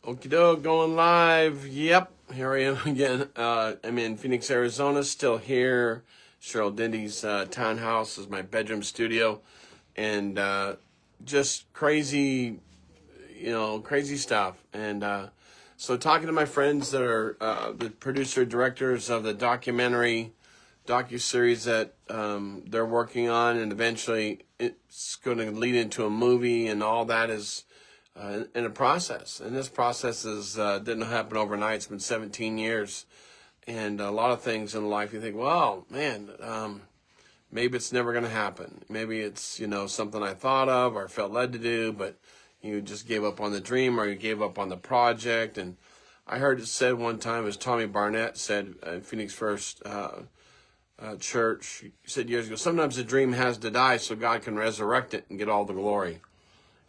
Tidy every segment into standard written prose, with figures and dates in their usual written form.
Okie doke, going live. Yep, here I am again. I'm in Phoenix, Arizona, still here. Cheryl Dindy's townhouse is my bedroom studio, and just crazy, crazy stuff. And so, talking to my friends that are the producer directors of the docu-series that they're working on, and eventually it's going to lead into a movie, and all that is in a process. And this process didn't happen overnight. It's been 17 years. And a lot of things in life you think, well, man, maybe it's never going to happen. Maybe it's, something I thought of or felt led to do, but you just gave up on the dream or you gave up on the project. And I heard it said one time, as Tommy Barnett said in Phoenix First Church, he said years ago, sometimes the dream has to die so God can resurrect it and get all the glory.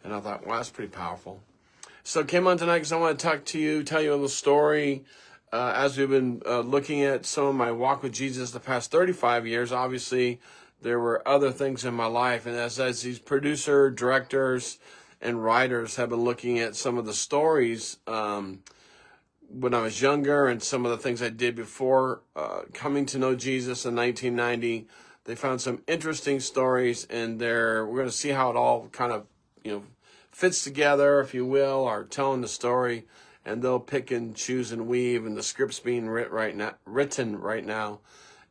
And I thought, wow, that's pretty powerful. So I came on tonight because I want to talk to you, tell you a little story. As we've been looking at some of my walk with Jesus the past 35 years, obviously there were other things in my life. And as these producer, directors, and writers have been looking at some of the stories when I was younger and some of the things I did before coming to know Jesus in 1990, they found some interesting stories. And we're going to see how it all kind of, fits together, if you will, or telling the story, and they'll pick and choose and weave, and the script's being written right now.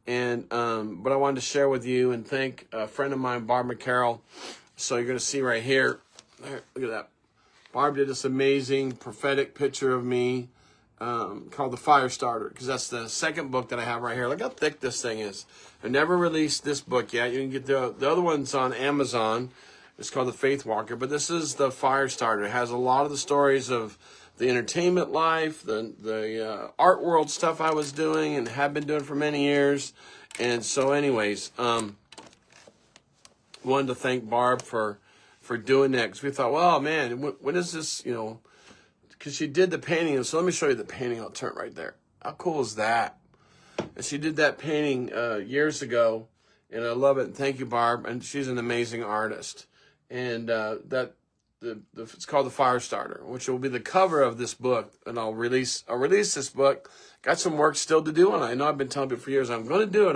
And but I wanted to share with you and thank a friend of mine, Barb McCarroll. So you're going to see right here, look at that. Barb did this amazing prophetic picture of me called The Fire Starter, because that's the second book that I have right here. Look how thick this thing is. I never released this book yet. You can get the other one's on Amazon. It's called The Faith Walker, but this is The Fire Starter. It has a lot of the stories of the entertainment life, the art world stuff I was doing and have been doing for many years. And so anyways, wanted to thank Barb for doing that, because we thought, well, man, when is this, because she did the painting. So let me show you the painting. I'll turn right there. How cool is that? And she did that painting years ago, and I love it. And thank you, Barb. And she's an amazing artist. And it's called The Fire Starter, which will be the cover of this book. And I'll release this book. Got some work still to do on it. I know I've been telling people for years, I'm going to do it.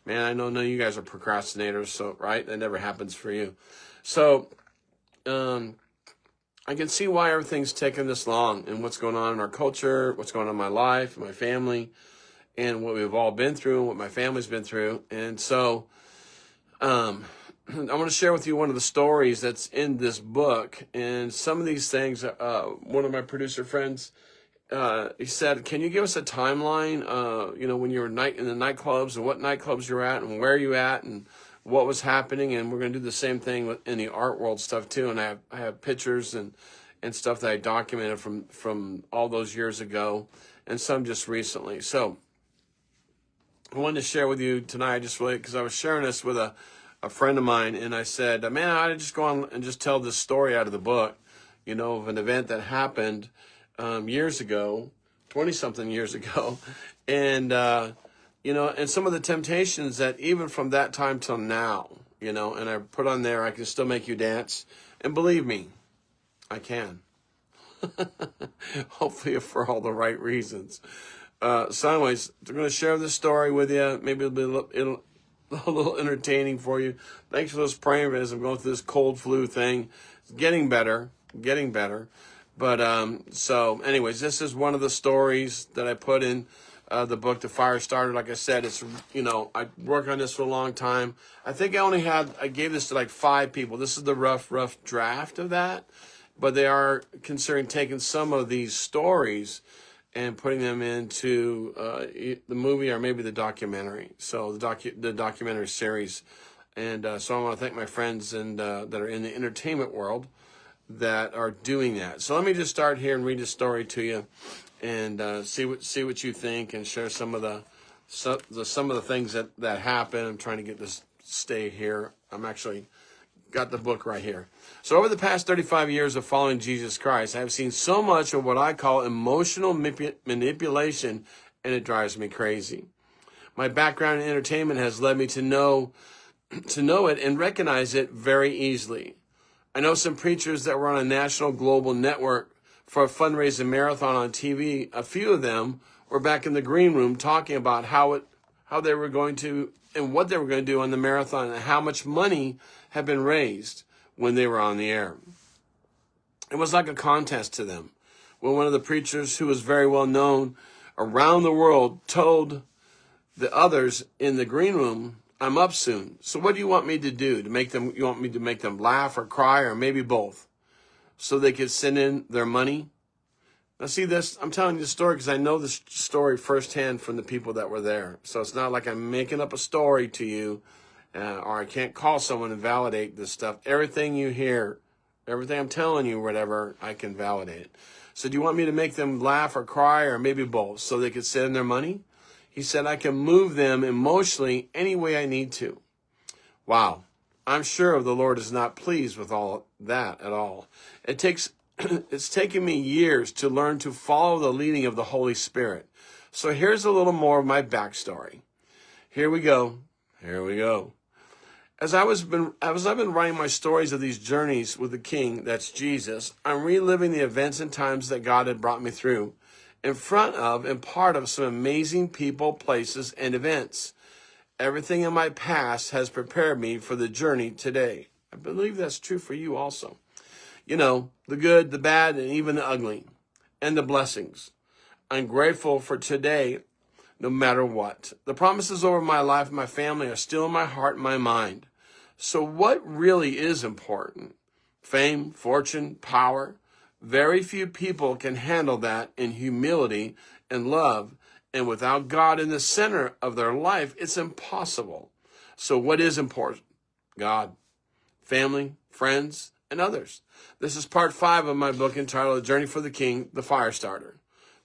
Man, I know none of you guys are procrastinators, so right? That never happens for you. So I can see why everything's taken this long, and what's going on in our culture, what's going on in my life, my family, and what we've all been through, and what my family's been through. And so I want to share with you one of the stories that's in this book. And some of these things, one of my producer friends, he said, can you give us a timeline, when you were in the nightclubs, and what nightclubs you're at and where you at and what was happening? And we're going to do the same thing in the art world stuff too. And I have pictures and stuff that I documented from all those years ago, and some just recently. So I wanted to share with you tonight, because I was sharing this with a friend of mine, and I said, man, I'd just go on and just tell this story out of the book, of an event that happened years ago, 20-something years ago, and, and some of the temptations that even from that time till now, and I put on there, I can still make you dance, and believe me, I can. Hopefully for all the right reasons. So anyways, I'm going to share this story with you. Maybe it'll be a little entertaining for you. Thanks for those praying as I'm going through this cold flu thing. It's getting better. But so anyways, this is one of the stories that I put in the book, The Fire Starter. Like I said, it's, I worked on this for a long time. I think I gave this to like 5 people. This is the rough draft of that, but they are considering taking some of these stories and putting them into the movie or maybe the documentary. So the documentary series. And so I want to thank my friends that are in the entertainment world that are doing that. So let me just start here and read the story to you, and see what you think, and share some of the things that happen. I'm trying to get this stay here. I'm actually got the book right here. So over the past 35 years of following Jesus Christ, I have seen so much of what I call emotional manipulation, and it drives me crazy. My background in entertainment has led me to know it and recognize it very easily. I know some preachers that were on a national global network for a fundraising marathon on TV, a few of them were back in the green room talking about how they were going to and what they were going to do on the marathon and how much money had been raised when they were on the air. It was like a contest to them. When one of the preachers who was very well known around the world told the others in the green room, "I'm up soon. So what do you want me to do? You want me to make them laugh or cry or maybe both so they could send in their money?" Now see this, I'm telling you the story because I know this story firsthand from the people that were there. So it's not like I'm making up a story to you or I can't call someone and validate this stuff. Everything you hear, everything I'm telling you, whatever, I can validate it. So do you want me to make them laugh or cry or maybe both so they could send in their money? He said, I can move them emotionally any way I need to. Wow. I'm sure the Lord is not pleased with all that at all. It's taken me years to learn to follow the leading of the Holy Spirit. So here's a little more of my backstory. Here we go. As I've been writing my stories of these journeys with the King, that's Jesus, I'm reliving the events and times that God had brought me through in front of and part of some amazing people, places, and events. Everything in my past has prepared me for the journey today. I believe that's true for you also. You know, the good, the bad, and even the ugly, and the blessings. I'm grateful for today, no matter what. The promises over my life and my family are still in my heart and my mind. So what really is important? Fame, fortune, power? Very few people can handle that in humility and love. And without God in the center of their life, it's impossible. So what is important? God, family, friends, and others. This is part 5 of my book entitled The Journey for the King, The Firestarter.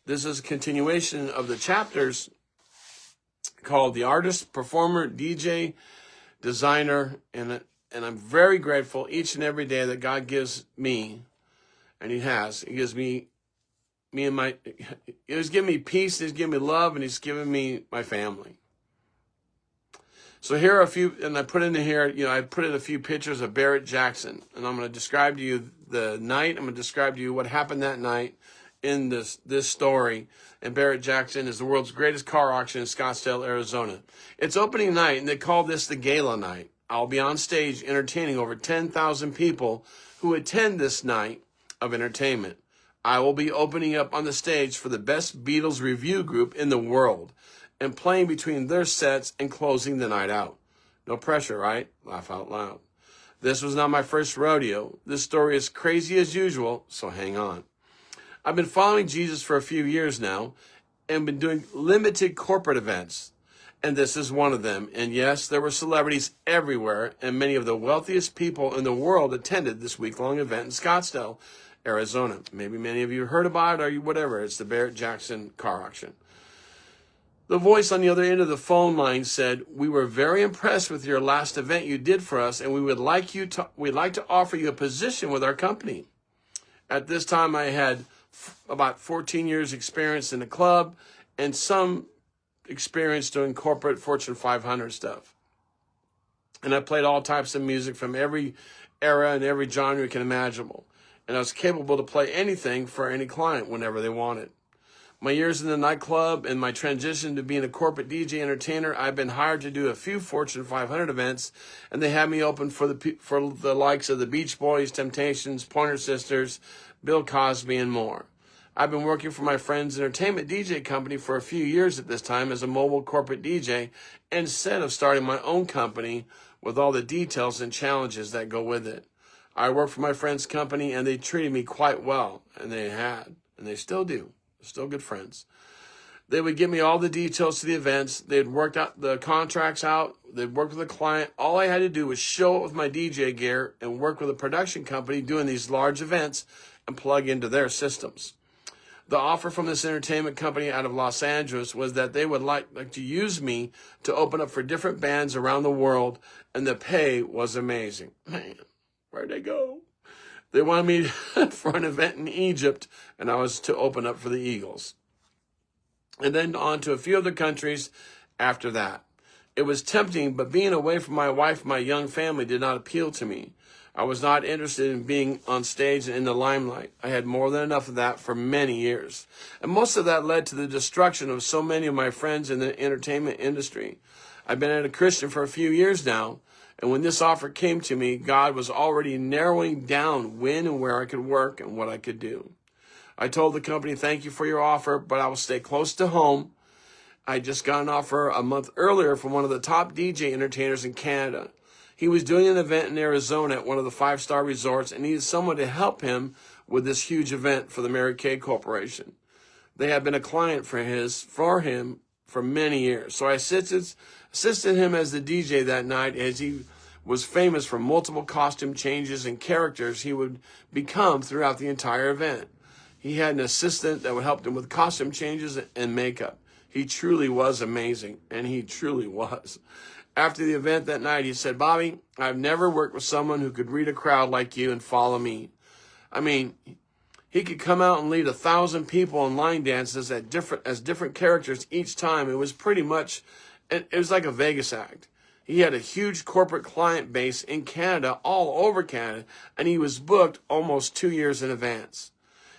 This is a continuation of the chapters called The Artist, Performer, DJ, Designer, and I'm very grateful each and every day that God gives me, and He gives me He's given me peace, He's given me love, and He's given me my family. So here are a few, and I put in here, I put in a few pictures of Barrett Jackson, and I'm going to describe to you the night. I'm going to describe to you what happened that night in this story. And Barrett Jackson is the world's greatest car auction in Scottsdale, Arizona. It's opening night, and they call this the Gala Night. I'll be on stage entertaining over 10,000 people who attend this night of entertainment. I will be opening up on the stage for the best Beatles review group in the world and playing between their sets and closing the night out. No pressure, right? Laugh out loud. This was not my first rodeo. This story is crazy as usual, so hang on. I've been following Jesus for a few years now and been doing limited corporate events, and this is one of them. And yes, there were celebrities everywhere, and many of the wealthiest people in the world attended this week-long event in Scottsdale, Arizona. Maybe many of you heard about it or whatever. It's the Barrett Jackson car auction. The voice on the other end of the phone line said, "We were very impressed with your last event you did for us, and we'd like to offer you a position with our company." At this time, I had about 14 years experience in the club and some experience doing corporate Fortune 500 stuff. And I played all types of music from every era and every genre you can imaginable. And I was capable to play anything for any client whenever they wanted. My years in the nightclub and my transition to being a corporate DJ entertainer, I've been hired to do a few Fortune 500 events, and they had me open for the likes of the Beach Boys, Temptations, Pointer Sisters, Bill Cosby, and more. I've been working for my friend's entertainment DJ company for a few years at this time as a mobile corporate DJ instead of starting my own company with all the details and challenges that go with it. I worked for my friend's company, and they treated me quite well, and they still do. Still good friends. They would give me all the details to the events. They'd worked out the contracts out. They'd worked with the client. All I had to do was show up with my DJ gear and work with a production company doing these large events and plug into their systems. The offer from this entertainment company out of Los Angeles was that they would like to use me to open up for different bands around the world, and the pay was amazing. Man, where'd they go? They wanted me for an event in Egypt, and I was to open up for the Eagles. And then on to a few other countries after that. It was tempting, but being away from my wife and my young family did not appeal to me. I was not interested in being on stage and in the limelight. I had more than enough of that for many years. And most of that led to the destruction of so many of my friends in the entertainment industry. I've been a Christian for a few years now, and when this offer came to me, God was already narrowing down when and where I could work and what I could do. I told the company, thank you for your offer, but I will stay close to home. I just got an offer a month earlier from one of the top DJ entertainers in Canada. He was doing an event in Arizona at one of the 5-star resorts and needed someone to help him with this huge event for the Mary Kay Corporation. They had been a client for him for many years. So I assisted him as the DJ that night, as he was famous for multiple costume changes and characters he would become throughout the entire event. He had an assistant that would help him with costume changes and makeup. He truly was amazing, and he truly was. After the event that night, he said, Bobby, I've never worked with someone who could read a crowd like you and follow me. I mean, he could come out and lead 1,000 people in line dances as different characters each time. It was pretty much, it was like a Vegas act. He had a huge corporate client base in Canada, all over Canada, and he was booked almost 2 years in advance.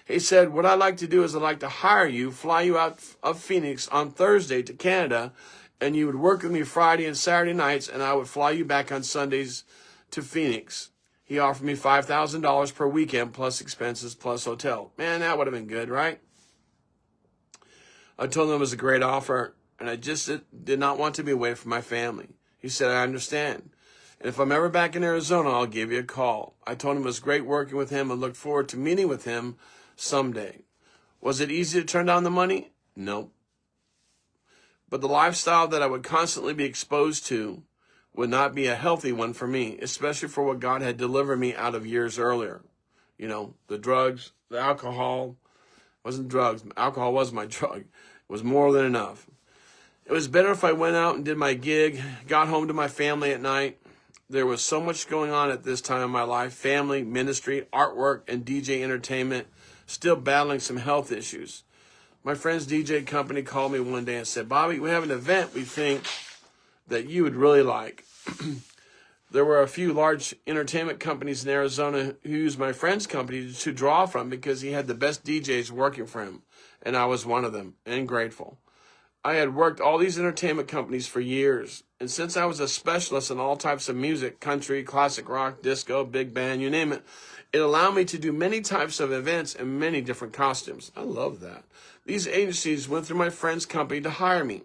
He said, what I'd like to do is I'd like to hire you, fly you out of Phoenix on Thursday to Canada, and you would work with me Friday and Saturday nights, and I would fly you back on Sundays to Phoenix. He offered me $5,000 per weekend, plus expenses, plus hotel. Man, that would have been good, right? I told him it was a great offer, and I just did not want to be away from my family. He said, I understand. And if I'm ever back in Arizona, I'll give you a call. I told him it was great working with him and looked forward to meeting with him someday. Was it easy to turn down the money? No. But the lifestyle that I would constantly be exposed to would not be a healthy one for me, especially for what God had delivered me out of years earlier. You know, the drugs, the alcohol. Wasn't drugs. Alcohol was my drug. It was more than enough. It was better if I went out and did my gig, got home to my family at night. There was so much going on at this time in my life, family, ministry, artwork, and DJ entertainment, still battling some health issues. My friend's DJ company called me one day and said, Bobby, we have an event we think that you would really like. There were a few large entertainment companies in Arizona who used my friend's company to draw from because he had the best DJs working for him, and I was one of them, and grateful. I had worked all these entertainment companies for years, and since I was a specialist in all types of music, country, classic rock, disco, big band, you name it, it allowed me to do many types of events and many different costumes. I love that. These agencies went through my friend's company to hire me.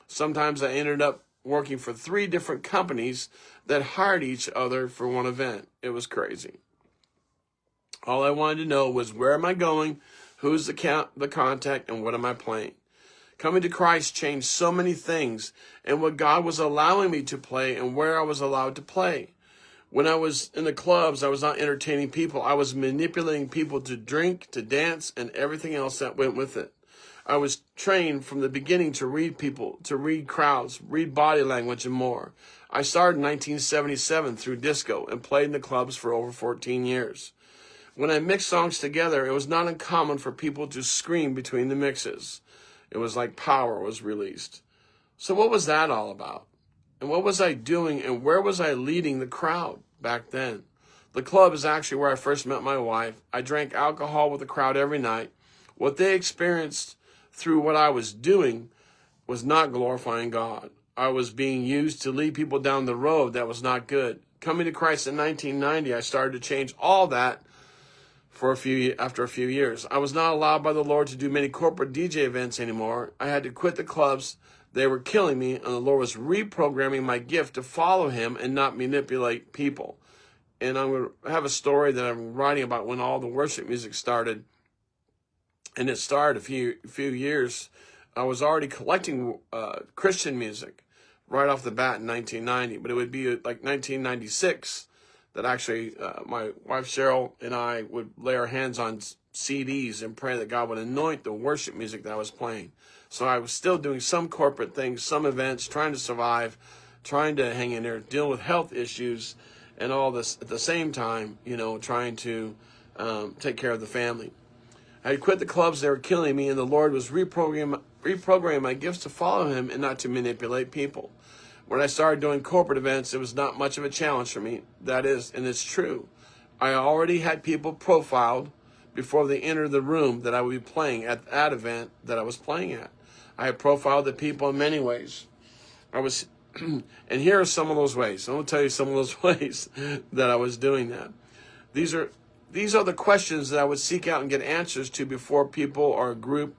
Sometimes I ended up working for 3 different companies that hired each other for one event. It was crazy. All I wanted to know was, where am I going, who's the contact, and what am I playing? Coming to Christ changed so many things, and what God was allowing me to play and where I was allowed to play. When I was in the clubs, I was not entertaining people. I was manipulating people to drink, to dance, and everything else that went with it. I was trained from the beginning to read people, to read crowds, read body language, and more. I started in 1977 through disco and played in the clubs for over 14 years. When I mixed songs together, it was not uncommon for people to scream between the mixes. It was like power was released. So what was that all about? And what was I doing, and where was I leading the crowd back then? The club is actually where I first met my wife. I drank alcohol with the crowd every night. What they experienced through what I was doing was not glorifying God. I was being used to lead people down the road that was not good. Coming to Christ in 1990, I started to change all that after a few years. I was not allowed by the Lord to do many corporate DJ events anymore. I had to quit the clubs. They were killing me, and the Lord was reprogramming my gift to follow him and not manipulate people. And I'm going to have a story that I'm writing about when all the worship music started. And it started a few years. I was already collecting Christian music right off the bat in 1990, but it would be like 1996 that actually my wife Cheryl and I would lay our hands on CDs and pray that God would anoint the worship music that I was playing. So I was still doing some corporate things, some events, trying to survive, trying to hang in there, deal with health issues and all this at the same time, you know, trying to take care of the family. I had quit the clubs, they were killing me, and the Lord was reprogramming my gifts to follow him and not to manipulate people. When I started doing corporate events, it was not much of a challenge for me. That is, and it's true. I already had people profiled before they entered the room that I would be playing at that event that I was playing at. I had profiled the people in many ways. And here are some of those ways. I'm going to tell you some of those ways that I was doing that. These are the questions that I would seek out and get answers to before people or a group,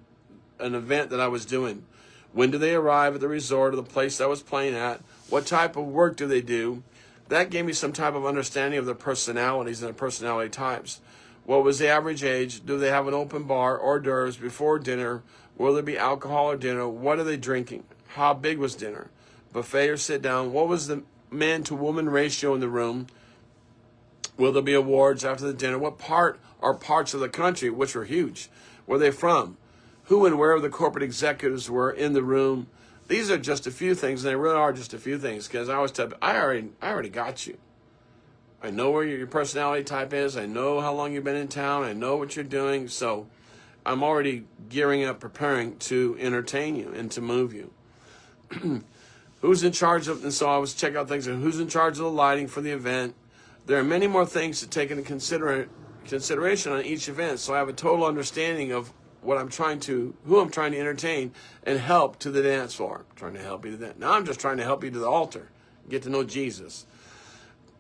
an event that I was doing. When do they arrive at the resort or the place I was playing at? What type of work do they do? That gave me some type of understanding of their personalities and their personality types. What was the average age? Do they have an open bar, hors d'oeuvres before dinner? Will there be alcohol or dinner? What are they drinking? How big was dinner? Buffet or sit down? What was the man to woman ratio in the room? Will there be awards after the dinner? What part or parts of the country, which were huge, were they from? Who and where the corporate executives were in the room? These are just a few things, and they really are just a few things, because I always tell people, I already got you. I know where your personality type is. I know how long you've been in town. I know what you're doing. So I'm already gearing up, preparing to entertain you and to move you. Who's in charge of, and so I was checking out things, and who's in charge of the lighting for the event. There are many more things to take into consideration on each event, so I have a total understanding of who I'm trying to entertain and help to the dance floor. I'm trying to help you to that. Now I'm just trying to help you to the altar, get to know Jesus.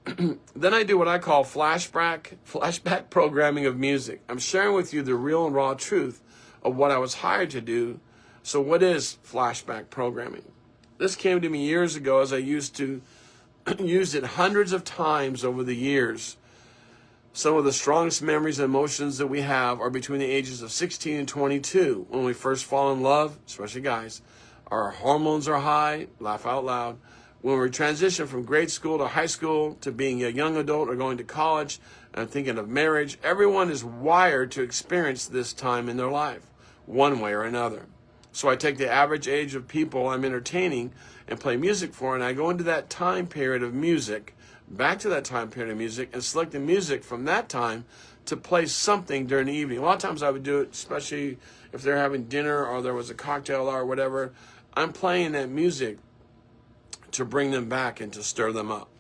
Then I do what I call flashback programming of music. I'm sharing with you the real and raw truth of what I was hired to do. So what is flashback programming? This came to me years ago, as I used it hundreds of times over the years. Some of the strongest memories and emotions that we have are between the ages of 16 and 22. When we first fall in love, especially guys, our hormones are high, laugh out loud. When we transition from grade school to high school to being a young adult or going to college and thinking of marriage, everyone is wired to experience this time in their life, one way or another. So I take the average age of people I'm entertaining and play music for, and I go into that time period of music, back to that time period of music, and select the music from that time to play something during the evening. A lot of times I would do it, especially if they're having dinner or there was a cocktail hour or whatever. I'm playing that music to bring them back and to stir them up.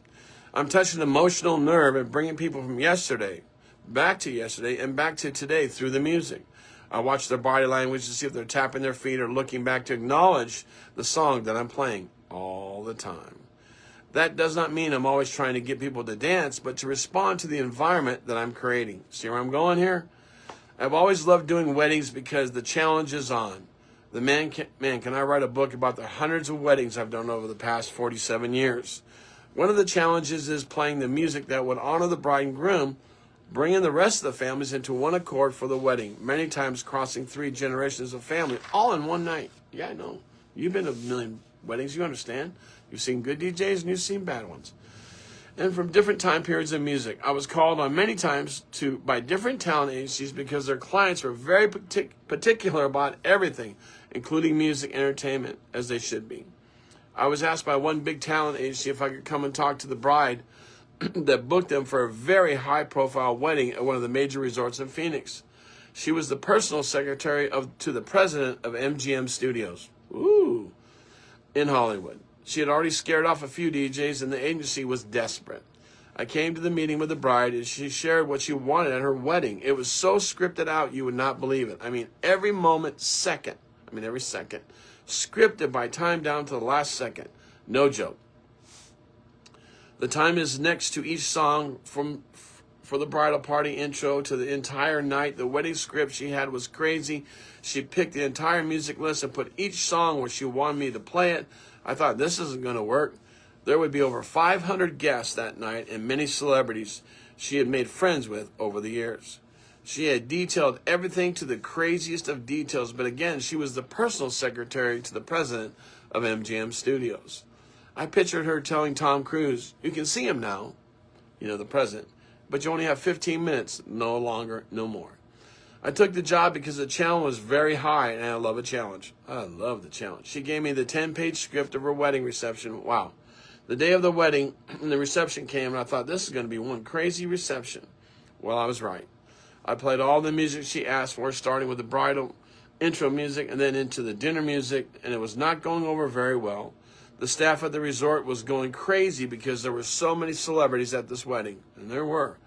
I'm touching an emotional nerve and bringing people from yesterday back to yesterday and back to today through the music. I watch their body language to see if they're tapping their feet or looking back to acknowledge the song that I'm playing all the time. That does not mean I'm always trying to get people to dance, but to respond to the environment that I'm creating. See where I'm going here? I've always loved doing weddings because the challenge is on. Can I write a book about the hundreds of weddings I've done over the past 47 years? One of the challenges is playing the music that would honor the bride and groom, bringing the rest of the families into one accord for the wedding, many times crossing 3 generations of family, all in one night. Yeah, I know. You've been to a million weddings, you understand. You've seen good DJs and you've seen bad ones. And from different time periods of music. I was called on many times by different talent agencies because their clients were very particular about everything, including music entertainment, as they should be. I was asked by one big talent agency if I could come and talk to the bride that booked them for a very high-profile wedding at one of the major resorts in Phoenix. She was the personal secretary to the president of MGM Studios, in Hollywood. She had already scared off a few DJs, and the agency was desperate. I came to the meeting with the bride, and she shared what she wanted at her wedding. It was so scripted out, you would not believe it. I mean, every second, scripted by time down to the last second. No joke. The time is next to each song for the bridal party intro to the entire night. The wedding script she had was crazy. She picked the entire music list and put each song where she wanted me to play it. I thought, this isn't going to work. There would be over 500 guests that night and many celebrities she had made friends with over the years. She had detailed everything to the craziest of details, but again, she was the personal secretary to the president of MGM Studios. I pictured her telling Tom Cruise, you can see him now, the president, but you only have 15 minutes, no longer, no more. I took the job because the challenge was very high, and I love a challenge. I love the challenge. She gave me the 10-page script of her wedding reception. Wow. The day of the wedding, and the reception came, and I thought, this is going to be one crazy reception. Well, I was right. I played all the music she asked for, starting with the bridal intro music and then into the dinner music, and it was not going over very well. The staff at the resort was going crazy because there were so many celebrities at this wedding, and there were.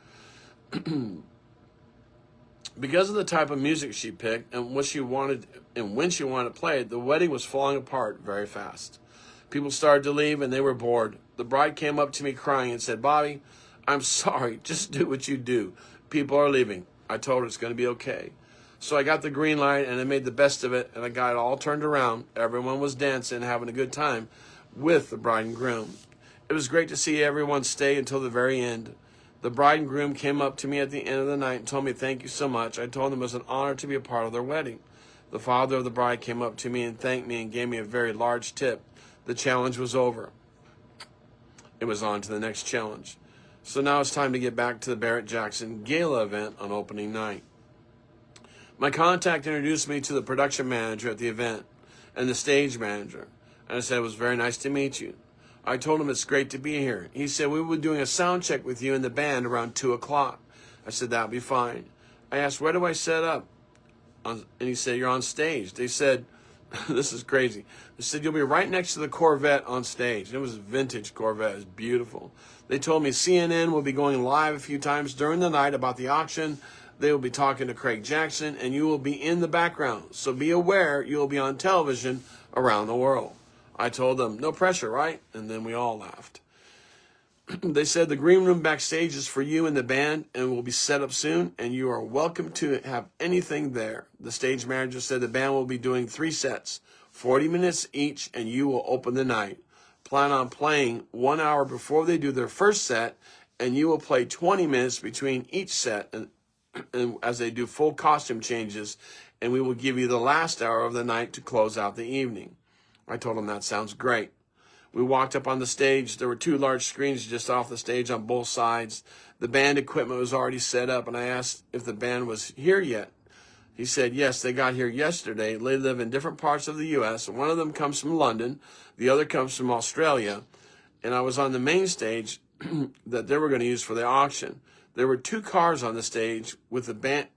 Because of the type of music she picked and what she wanted and when she wanted to play it, the wedding was falling apart very fast. People started to leave and they were bored. The bride came up to me crying and said, "Bobby, I'm sorry. Just do what you do. People are leaving." I told her it's going to be okay. So I got the green light and I made the best of it, and I got it all turned around. Everyone was dancing, having a good time with the bride and groom. It was great to see everyone stay until the very end. The bride and groom came up to me at the end of the night and told me thank you so much. I told them it was an honor to be a part of their wedding. The father of the bride came up to me and thanked me and gave me a very large tip. The challenge was over. It was on to the next challenge. So now it's time to get back to the Barrett-Jackson Gala event on opening night. My contact introduced me to the production manager at the event and the stage manager. And I said, "It was very nice to meet you." I told him it's great to be here. He said, "We will be doing a sound check with you and the band around 2 o'clock. I said, "That'll be fine." I asked, "Where do I set up?" And he said, "You're on stage." They said, this is crazy. They said, "You'll be right next to the Corvette on stage." It was a vintage Corvette. It was beautiful. They told me CNN will be going live a few times during the night about the auction. They will be talking to Craig Jackson, and you will be in the background. So be aware you will be on television around the world. I told them, no pressure, right? And then we all laughed. They said the green room backstage is for you and the band and will be set up soon, and you are welcome to have anything there. The stage manager said the band will be doing 3 sets, 40 minutes each, and you will open the night. Plan on playing 1 hour before they do their first set, and you will play 20 minutes between each set and as they do full costume changes, and we will give you the last hour of the night to close out the evening. I told him that sounds great. We walked up on the stage. There were 2 large screens just off the stage on both sides. The band equipment was already set up, and I asked if the band was here yet. He said, yes, they got here yesterday. They live in different parts of the U.S. One of them comes from London. The other comes from Australia. And I was on the main stage that they were going to use for the auction. There were 2 cars on the stage with the band,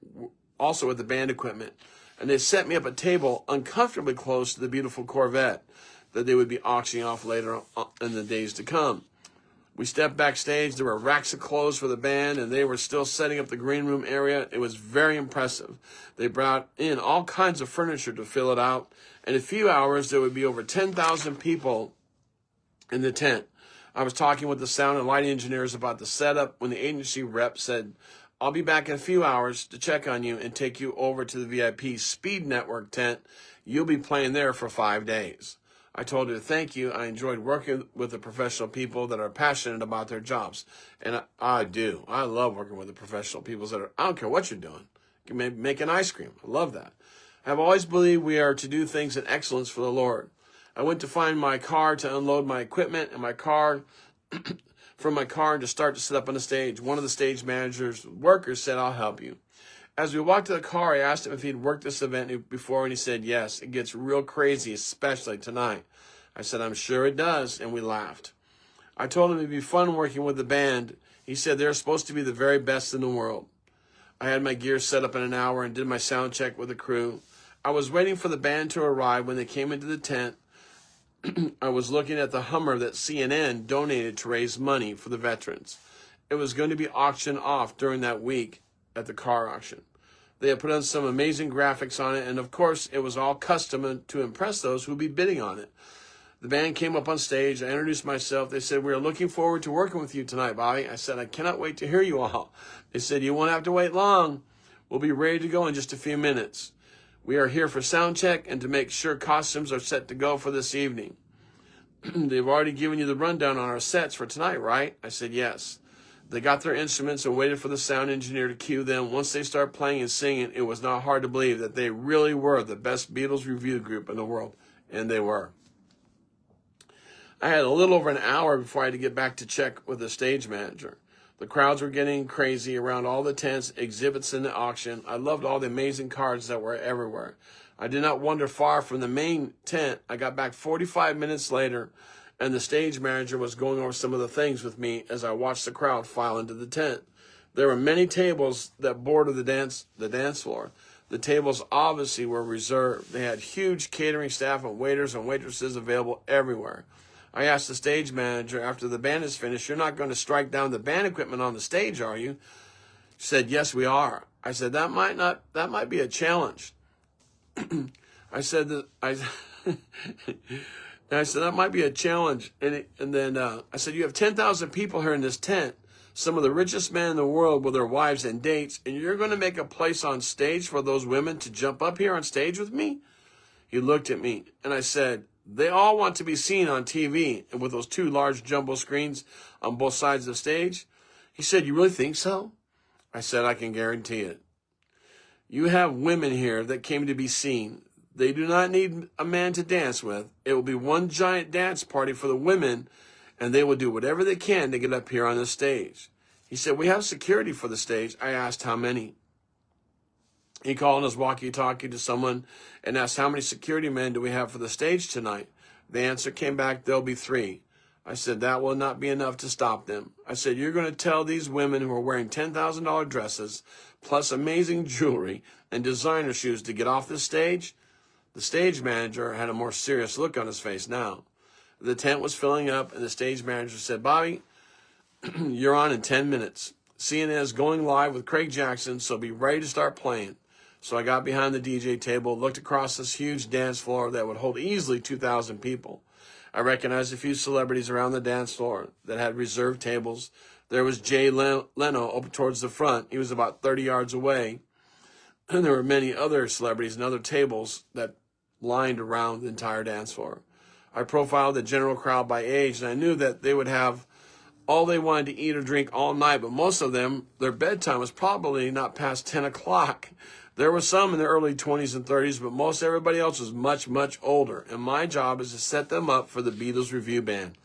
also with the band equipment. And they set me up a table uncomfortably close to the beautiful Corvette that they would be auctioning off later in the days to come. We stepped backstage. There were racks of clothes for the band, and they were still setting up the green room area. It was very impressive. They brought in all kinds of furniture to fill it out. In a few hours, there would be over 10,000 people in the tent. I was talking with the sound and lighting engineers about the setup when the agency rep said, "I'll be back in a few hours to check on you and take you over to the VIP Speed Network tent. You'll be playing there for 5 days." I told her, "Thank you. I enjoyed working with the professional people that are passionate about their jobs." And I do. I love working with the professional people that are, I don't care what you're doing. You can make an ice cream. I love that. I've always believed we are to do things in excellence for the Lord. I went to find my car to unload my equipment and my car from my car and to start to set up on the stage. One of the stage manager's workers said, "I'll help you." As we walked to the car, I asked him if he'd worked this event before, and he said, "Yes, it gets real crazy, especially tonight." I said, "I'm sure it does," and we laughed. I told him it'd be fun working with the band. He said they're supposed to be the very best in the world. I had my gear set up in an hour and did my sound check with the crew. I was waiting for the band to arrive when they came into the tent. I was looking at the Hummer that CNN donated to raise money for the veterans. It was going to be auctioned off during that week at the car auction. They had put on some amazing graphics on it, and of course, it was all custom to impress those who would be bidding on it. The band came up on stage. I introduced myself. They said, "We are looking forward to working with you tonight, Bobby." I said, "I cannot wait to hear you all." They said, "You won't have to wait long. We'll be ready to go in just a few minutes. We are here for sound check and to make sure costumes are set to go for this evening." "They've already given you the rundown on our sets for tonight, right?" I said, "Yes." They got their instruments and waited for the sound engineer to cue them. Once they started playing and singing, it was not hard to believe that they really were the best Beatles review group in the world. And they were. I had a little over an hour before I had to get back to check with the stage manager. The crowds were getting crazy around all the tents, exhibits, in the auction. I loved all the amazing cards that were everywhere. I did not wander far from the main tent. I got back 45 minutes later, and the stage manager was going over some of the things with me as I watched the crowd file into the tent. There were many tables that bordered the dance floor. The tables obviously were reserved. They had huge catering staff and waiters and waitresses available everywhere. I asked the stage manager after the band is finished, "You're not going to strike down the band equipment on the stage, are you?" She said, yes, we are. I said, that might be a challenge. I said that I said that might be a challenge. And then I said, you have 10,000 people here in this tent, some of the richest men in the world with their wives and dates, and you're going to make a place on stage for those women to jump up here on stage with me? He looked at me and I said, they all want to be seen on TV and with those two large jumbo screens on both sides of the stage. He said, you really think so? I said, I can guarantee it. You have women here that came to be seen. They do not need a man to dance with. It will be one giant dance party for the women, and they will do whatever they can to get up here on the stage. He said, we have security for the stage. I asked how many. He called on his walkie-talkie to someone and asked, how many security men do we have for the stage tonight? The answer came back, there'll be 3. I said, that will not be enough to stop them. I said, you're going to tell these women who are wearing $10,000 dresses, plus amazing jewelry and designer shoes to get off this stage? The stage manager had a more serious look on his face now. The tent was filling up, and the stage manager said, Bobby, you're on in 10 minutes. CNN is going live with Craig Jackson, so be ready to start playing. So I got behind the DJ table, looked across this huge dance floor that would hold easily 2,000 people. I recognized a few celebrities around the dance floor that had reserved tables. There was Jay Leno up towards the front. He was about 30 yards away. And there were many other celebrities and other tables that lined around the entire dance floor. I profiled the general crowd by age, and I knew that they would have all they wanted to eat or drink all night, but most of them, their bedtime was probably not past 10 o'clock. There were some in their early 20s and 30s, but most everybody else was much, much older, and my job is to set them up for the Beatles review band.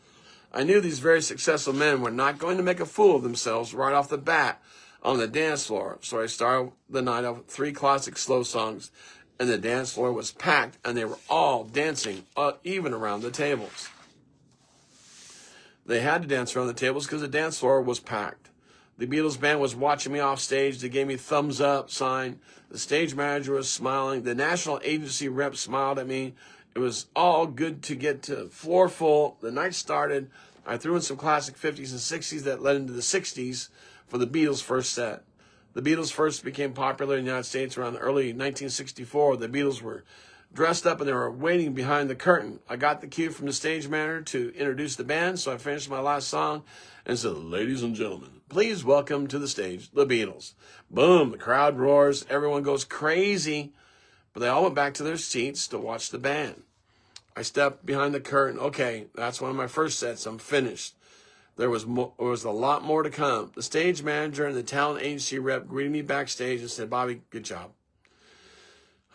I knew these very successful men were not going to make a fool of themselves right off the bat on the dance floor, so I started the night off with 3 classic slow songs, and the dance floor was packed, and they were all dancing, even around the tables. They had to dance around the tables because the dance floor was packed. The Beatles band was watching me off stage. They gave me thumbs up sign. The stage manager was smiling. The national agency rep smiled at me. It was all good to get to floor full. The night started. I threw in some classic 50s and 60s that led into the 60s for the Beatles' first set. The Beatles first became popular in the United States around early 1964. The Beatles were dressed up and they were waiting behind the curtain. I got the cue from the stage manager to introduce the band, so I finished my last song and said, ladies and gentlemen, please welcome to the stage the Beatles. Boom, the crowd roars, everyone goes crazy, but they all went back to their seats to watch the band. I stepped behind the curtain. Okay, that's one of my first sets. I'm finished. There was a lot more to come. The stage manager and the talent agency rep greeted me backstage and said, Bobby, good job.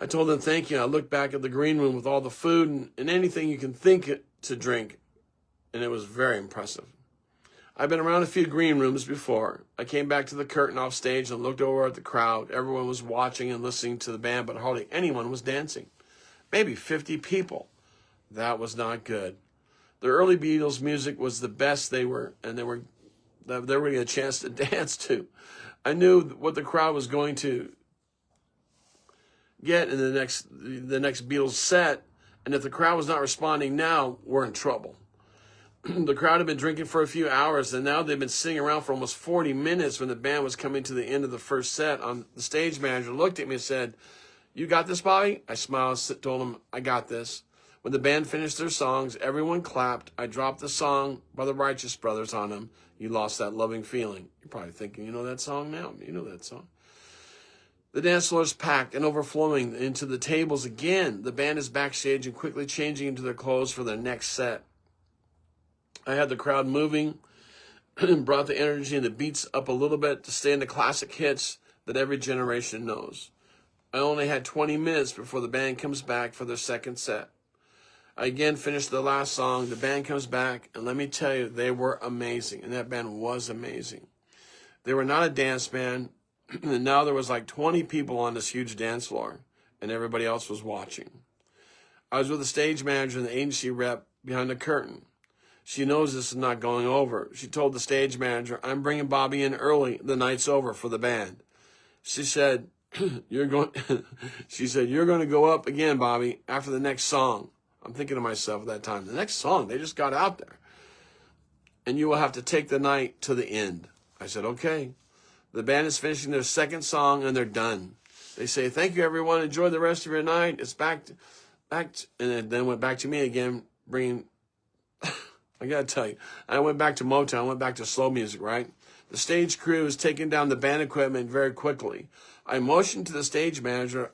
I told them thank you. I looked back at the green room with all the food and anything you can think to drink, and it was very impressive. I've been around a few green rooms before. I came back to the curtain off stage and looked over at the crowd. Everyone was watching and listening to the band, but hardly anyone was dancing. Maybe 50 people. That was not good. The early Beatles music was the best they were getting a chance to dance to. I knew what the crowd was going to get in the next Beatles set, and if the crowd was not responding now, we're in trouble. The crowd had been drinking for a few hours, and now they've been sitting around for almost 40 minutes when the band was coming to the end of the first set. The stage manager looked at me and said, you got this, Bobby? I smiled and told him, I got this. When the band finished their songs, everyone clapped. I dropped the song by the Righteous Brothers on them. You lost that loving feeling. You're probably thinking, you know that song now? You know that song. The dance floor is packed and overflowing into the tables again. The band is backstage and quickly changing into their clothes for their next set. I had the crowd moving and brought the energy and the beats up a little bit to stay in the classic hits that every generation knows. I only had 20 minutes before the band comes back for their second set. I again finished the last song. The band comes back, and let me tell you, they were amazing, and that band was amazing. They were not a dance band, and now there was like 20 people on this huge dance floor, and everybody else was watching. I was with the stage manager and the agency rep behind the curtain. She knows this is not going over. She told the stage manager, I'm bringing Bobby in early. The night's over for the band. She said, you're going to go up again, Bobby, after the next song. I'm thinking to myself at that time, the next song, they just got out there. And you will have to take the night to the end. I said, okay. The band is finishing their second song and they're done. They say, "Thank you, everyone. Enjoy the rest of your night." It's and then went back to me again, bringing, I got to tell you, I went back to Motown. I went back to slow music, right? The stage crew is taking down the band equipment very quickly. I motioned to the stage manager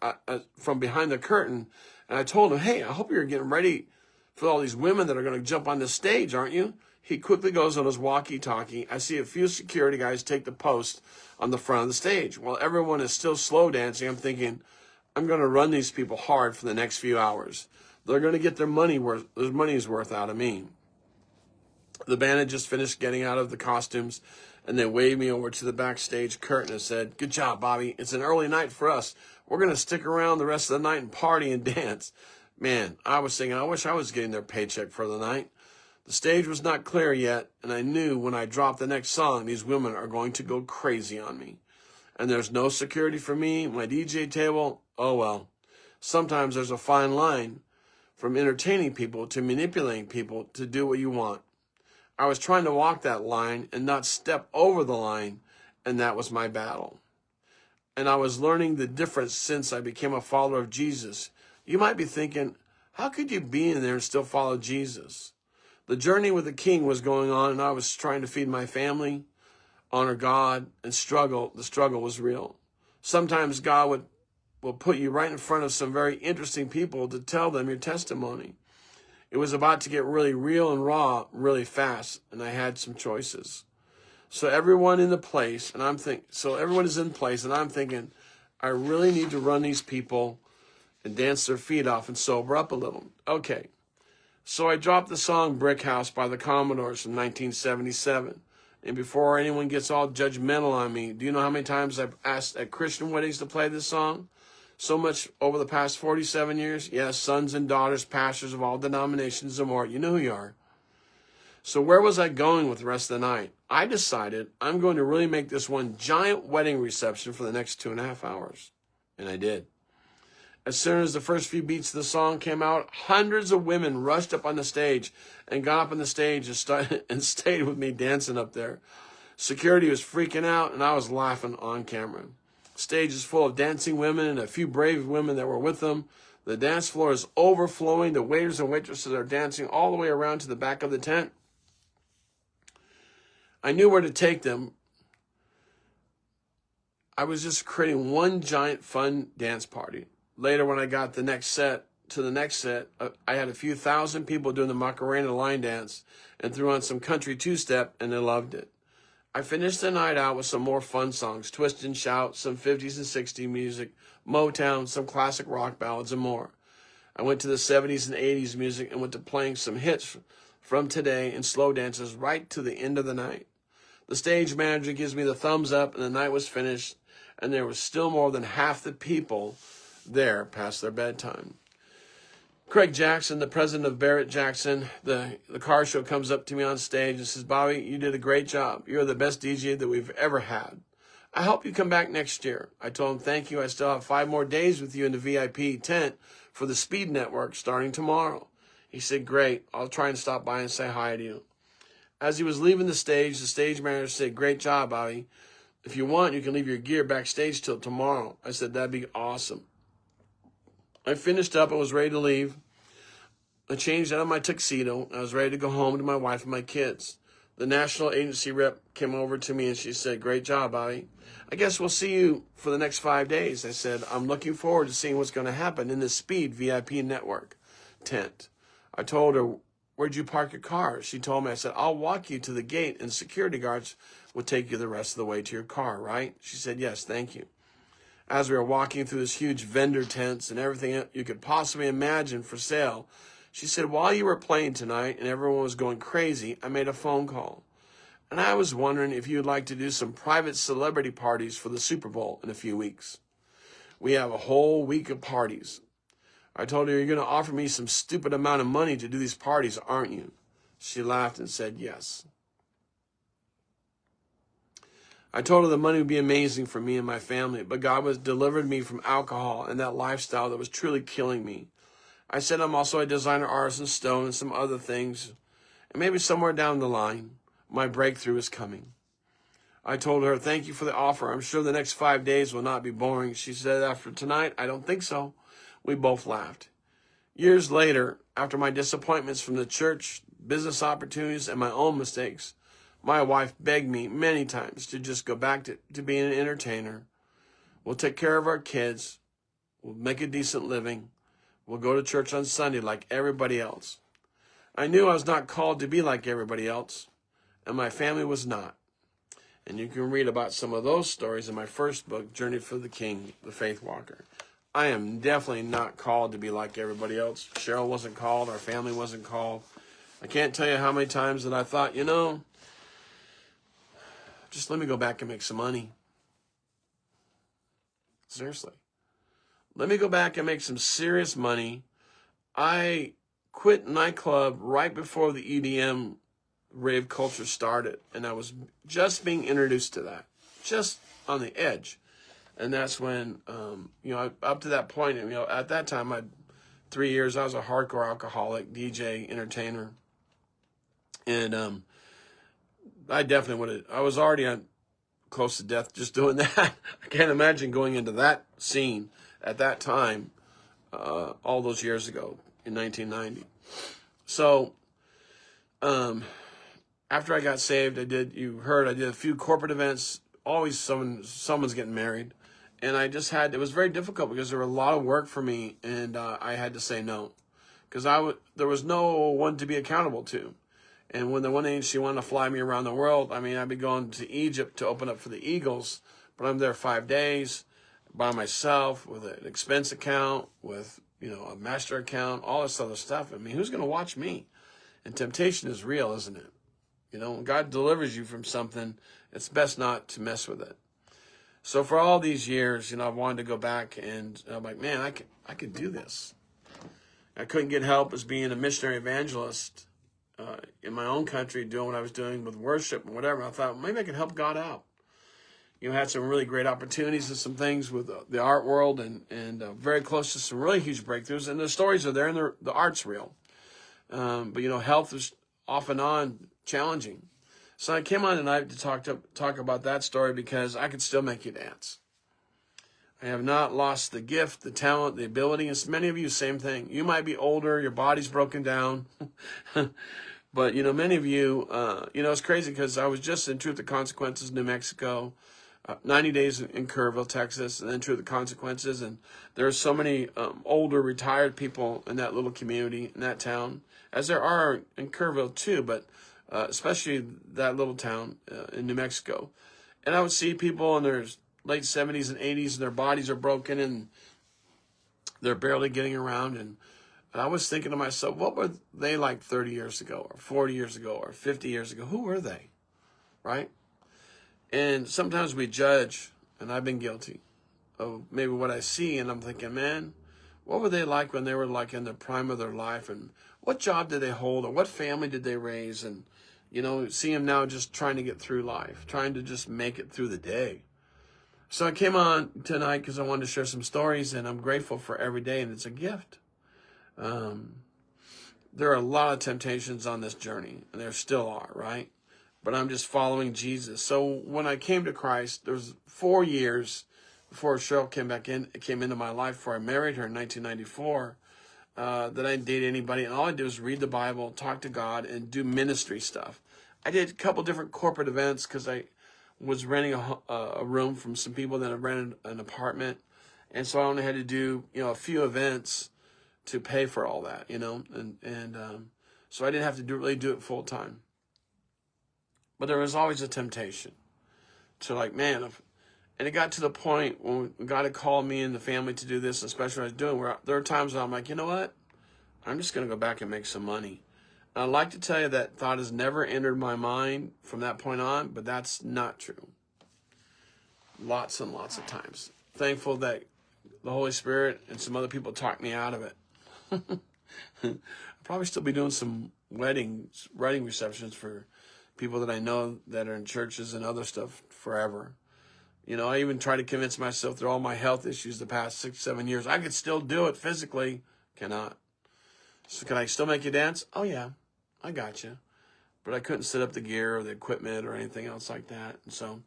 from behind the curtain, and I told him, "Hey, I hope you're getting ready for all these women that are going to jump on the stage, aren't you?" He quickly goes on his walkie-talkie. I see a few security guys take the post on the front of the stage. While everyone is still slow dancing, I'm thinking, I'm going to run these people hard for the next few hours. They're going to get their money's worth out of me. The band had just finished getting out of the costumes, and they waved me over to the backstage curtain and said, "Good job, Bobby. It's an early night for us. We're going to stick around the rest of the night and party and dance." Man, I was thinking, I wish I was getting their paycheck for the night. The stage was not clear yet, and I knew when I dropped the next song, these women are going to go crazy on me. And there's no security for me, my DJ table. Oh well. Sometimes there's a fine line from entertaining people to manipulating people to do what you want. I was trying to walk that line and not step over the line, and that was my battle. And I was learning the difference since I became a follower of Jesus. You might be thinking, how could you be in there and still follow Jesus? The journey with the King was going on, and I was trying to feed my family, honor God, and struggle. The struggle was real. Sometimes God will put you right in front of some very interesting people to tell them your testimony. It was about to get really real and raw really fast, and I had some choices. So everyone is in place, and I'm thinking, I really need to run these people and dance their feet off and sober up a little. Okay. So I dropped the song "Brick House" by the Commodores from 1977. And before anyone gets all judgmental on me, do you know how many times I've asked at Christian weddings to play this song? So much over the past 47 years. Yes, sons and daughters, pastors of all denominations and more. You know who you are. So where was I going with the rest of the night? I decided I'm going to really make this one giant wedding reception for the next 2.5 hours. And I did. As soon as the first few beats of the song came out, hundreds of women rushed up on the stage and got up on the stage and stayed with me dancing up there. Security was freaking out, and I was laughing on camera. The stage is full of dancing women and a few brave women that were with them. The dance floor is overflowing. The waiters and waitresses are dancing all the way around to the back of the tent. I knew where to take them. I was just creating one giant fun dance party. Later, when I got the next set, I had a few thousand people doing the Macarena line dance and threw on some country two-step, and they loved it. I finished the night out with some more fun songs, twist and shout, some 50s and 60s music, Motown, some classic rock ballads, and more. I went to the 70s and 80s music and went to playing some hits from today and slow dances right to the end of the night. The stage manager gives me the thumbs up, and the night was finished, and there was still more than half the people there past their bedtime. Craig Jackson, the president of Barrett Jackson, the car show, comes up to me on stage and says, "Bobby, you did a great job. You're the best DJ that we've ever had. I hope you come back next year." I told him, "Thank you. I still have 5 more days with you in the VIP tent for the Speed Network starting tomorrow." He said, "Great. I'll try and stop by and say hi to you." As he was leaving the stage manager said, "Great job, Bobby. If you want, you can leave your gear backstage till tomorrow." I said, "That'd be awesome." I finished up and was ready to leave. I changed out of my tuxedo. I was ready to go home to my wife and my kids. The national agency rep came over to me and she said, "Great job, Bobby. I guess we'll see you for the next 5 days." I said, "I'm looking forward to seeing what's going to happen in the Speed VIP Network tent." I told her, "Where'd you park your car?" She told me. I said, "I'll walk you to the gate and security guards will take you the rest of the way to your car, right?" She said, "Yes, thank you." As we were walking through this huge vendor tents and everything you could possibly imagine for sale, she said, "While you were playing tonight and everyone was going crazy, I made a phone call. And I was wondering if you'd like to do some private celebrity parties for the Super Bowl in a few weeks. We have a whole week of parties." I told her, "You're going to offer me some stupid amount of money to do these parties, aren't you?" She laughed and said, "Yes." I told her the money would be amazing for me and my family, but God was delivered me from alcohol and that lifestyle that was truly killing me. I said I'm also a designer artist in stone and some other things, and maybe somewhere down the line, my breakthrough is coming. I told her, thank you for the offer. I'm sure the next 5 days will not be boring. She said, after tonight, I don't think so. We both laughed. Years later, after my disappointments from the church, business opportunities, and my own mistakes, my wife begged me many times to just go back to being an entertainer. We'll take care of our kids. We'll make a decent living. We'll go to church on Sunday like everybody else. I knew I was not called to be like everybody else, and my family was not. And you can read about some of those stories in my first book, Journey for the King, The Faith Walker. I am definitely not called to be like everybody else. Cheryl wasn't called. Our family wasn't called. I can't tell you how many times that I thought, just let me go back and make some money. Seriously. Let me go back and make some serious money. I quit nightclub right before the EDM rave culture started, and I was just being introduced to that, just on the edge. And that's when, up to that point, at that time, 3 years, I was a hardcore alcoholic, DJ, entertainer. And I definitely would have, I was already on close to death just doing that. I can't imagine going into that scene at that time, all those years ago in 1990. So, after I got saved, I did a few corporate events. Always someone's getting married. And it was very difficult because there were a lot of work for me, and I had to say no. Because there was no one to be accountable to. And when the one agency wanted to fly me around the world, I'd be going to Egypt to open up for the Eagles, but I'm there 5 days by myself with an expense account, with, a master account, all this other stuff. Who's going to watch me? And temptation is real, isn't it? When God delivers you from something, it's best not to mess with it. So for all these years, I wanted to go back, and I'm like, man, I could do this. I couldn't get help as being a missionary evangelist in my own country, doing what I was doing with worship and whatever. I thought, maybe I could help God out. Had some really great opportunities and some things with the art world, and very close to some really huge breakthroughs. And the stories are there, and the art's real. But health is off and on challenging. So I came on tonight to talk about that story because I could still make you dance. I have not lost the gift, the talent, the ability. And many of you, same thing. You might be older, your body's broken down. But, many of you, it's crazy because I was just in Truth and Consequences, New Mexico, 90 days in Kerrville, Texas, and then Truth and Consequences. And there are so many older, retired people in that little community, in that town, as there are in Kerrville too, but especially that little town in New Mexico. And I would see people in their late 70s and 80s, and their bodies are broken, and they're barely getting around. And I was thinking to myself, what were they like 30 years ago, or 40 years ago, or 50 years ago? Who were they, right? And sometimes we judge, and I've been guilty of maybe what I see, and I'm thinking, man, what were they like when they were like in the prime of their life, and what job did they hold, or what family did they raise? And, see them now just trying to get through life, trying to just make it through the day. So I came on tonight because I wanted to share some stories, and I'm grateful for every day, and it's a gift. There are a lot of temptations on this journey, and there still are, right? But I'm just following Jesus. So when I came to Christ, there was 4 years before Cheryl came into my life, before I married her in 1994, that I didn't date anybody. And all I did was read the Bible, talk to God, and do ministry stuff. I did a couple different corporate events because I was renting a room from some people that had rented an apartment. And so I only had to do, a few events to pay for all that, so I didn't have to really do it full time. But there was always a temptation to and it got to the point when God had called me and the family to do this, especially what I was doing, where there are times when I'm like, you know what? I'm just going to go back and make some money. And I'd like to tell you that thought has never entered my mind from that point on, but that's not true. Lots and lots of times. Thankful that the Holy Spirit and some other people talked me out of it. I'll probably still be doing some wedding receptions for people that I know that are in churches and other stuff forever. I even try to convince myself through all my health issues the past 6-7 years, I could still do it physically. Cannot. So can I still make you dance? Oh yeah, I got you. But I couldn't set up the gear or the equipment or anything else like that. And so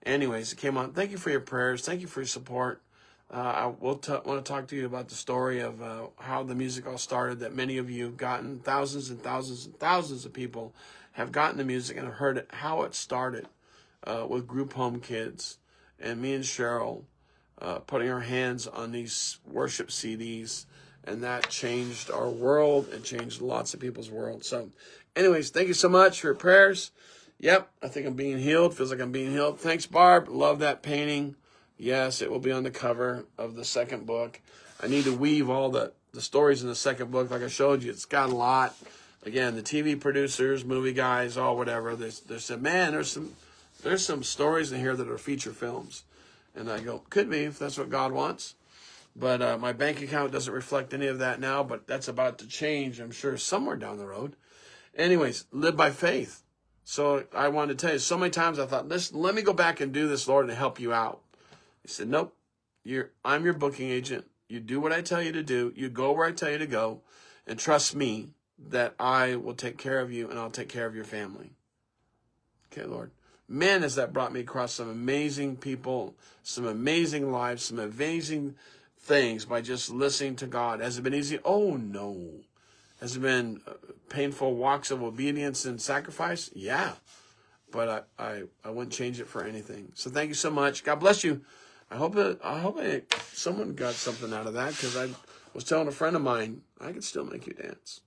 Anyways, it came on. Thank you for your prayers. Thank you for your support. I want to talk to you about the story of how the music all started, that many of you have gotten. Thousands and thousands and thousands of people have gotten the music and have heard it, how it started with Group Home Kids and me and Cheryl putting our hands on these worship CDs. And that changed our world and changed lots of people's world. So anyways, thank you so much for your prayers. Yep, I think I'm being healed. Feels like I'm being healed. Thanks, Barb. Love that painting. Yes, it will be on the cover of the second book. I need to weave all the stories in the second book. Like I showed you, it's got a lot. Again, the TV producers, movie guys, all whatever, they said, man, there's some stories in here that are feature films. And I go, could be, if that's what God wants. But my bank account doesn't reflect any of that now, but that's about to change, I'm sure, somewhere down the road. Anyways, live by faith. So I wanted to tell you, so many times I thought, listen, let me go back and do this, Lord, and help you out. He said, nope, I'm your booking agent. You do what I tell you to do. You go where I tell you to go. And trust me that I will take care of you and I'll take care of your family. Okay, Lord. Man, has that brought me across some amazing people, some amazing lives, some amazing things by just listening to God. Has it been easy? Oh, no. Has it been painful walks of obedience and sacrifice? Yeah. But I wouldn't change it for anything. So thank you so much. God bless you. I hope someone got something out of that, because I was telling a friend of mine, I could still make you dance.